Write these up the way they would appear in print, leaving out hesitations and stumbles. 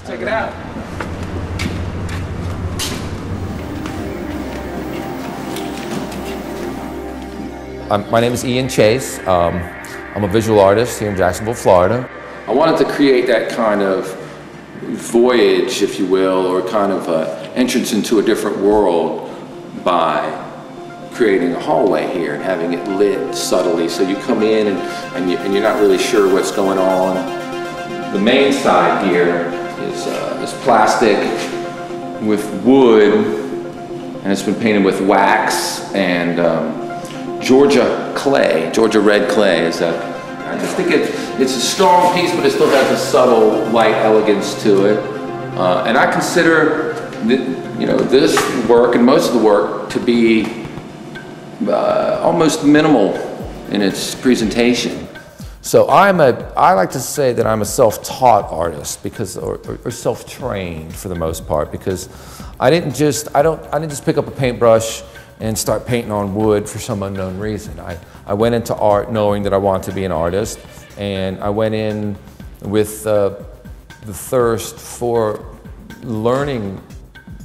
Let's check it out. My name is Ian Chase. I'm a visual artist here in Jacksonville, Florida. I wanted to create that kind of voyage, if you will, or kind of entrance into a different world by creating a hallway here and having it lit subtly. So you come in and you're not really sure what's going on. The main side here is plastic with wood, and it's been painted with wax and Georgia clay, Georgia red clay is a, I just think it's a strong piece, but it still has a subtle, light elegance to it. And I consider this work and most of the work to be almost minimal in its presentation. So I like to say that I'm a self-taught artist because, or self-trained for the most part, because I didn't just pick up a paintbrush and start painting on wood for some unknown reason. I went into art knowing that I wanted to be an artist, and I went in with the thirst for learning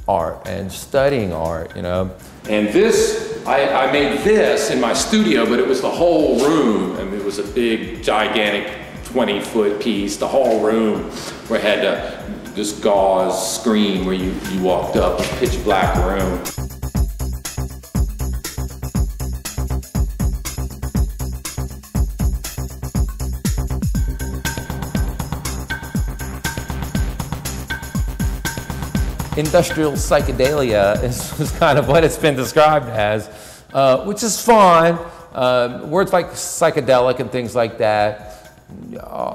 art and studying art, you know. And this, I made this in my studio, but it was the whole room. I mean, it was a big, gigantic 20-foot piece, the whole room, where it had this gauze screen where you walked up, a pitch black room. Industrial psychedelia is kind of what it's been described as, which is fine. Words like psychedelic and things like that,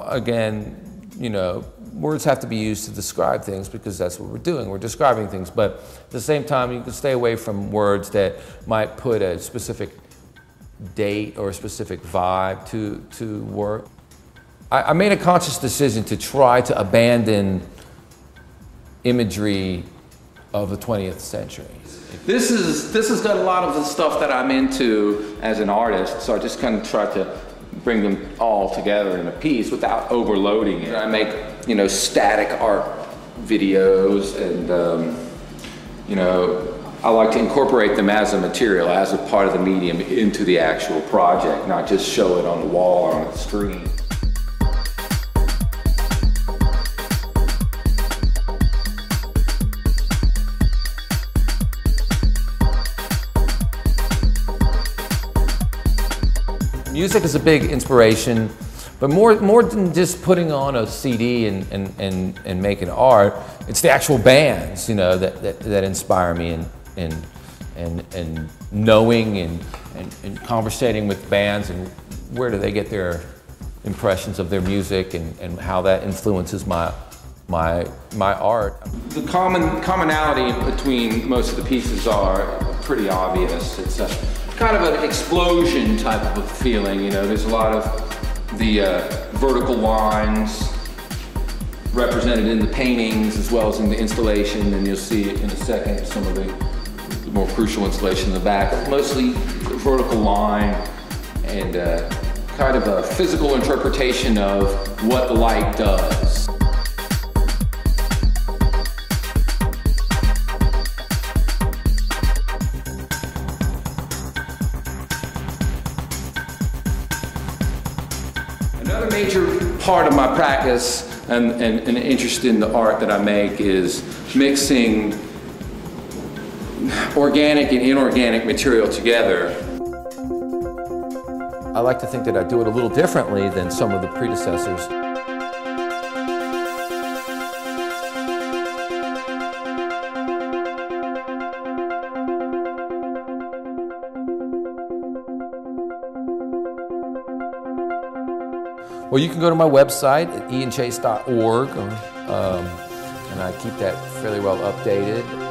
again, you know, words have to be used to describe things because that's what we're doing. We're describing things, but at the same time, you can stay away from words that might put a specific date or a specific vibe to work. I made a conscious decision to try to abandon imagery of the 20th century. This has got a lot of the stuff that I'm into as an artist, so I just kind of tried to bring them all together in a piece without overloading it. I make, you know, static art videos, and you know, I like to incorporate them as a material, as a part of the medium into the actual project, not just show it on the wall or on the screen. Music is a big inspiration, but more than just putting on a CD and making art, it's the actual bands, you know, that inspire me, and knowing and conversating with bands and where do they get their impressions of their music and how that influences my art. The commonality between most of the pieces are pretty obvious. It's a kind of an explosion type of a feeling, you know. There's a lot of the vertical lines represented in the paintings as well as in the installation, and you'll see in a second some of the more crucial installation in the back. Mostly the vertical line and kind of a physical interpretation of what the light does. Another major part of my practice and an interest in the art that I make is mixing organic and inorganic material together. I like to think that I do it a little differently than some of the predecessors. Well, you can go to my website at ianchase.org, and I keep that fairly well updated.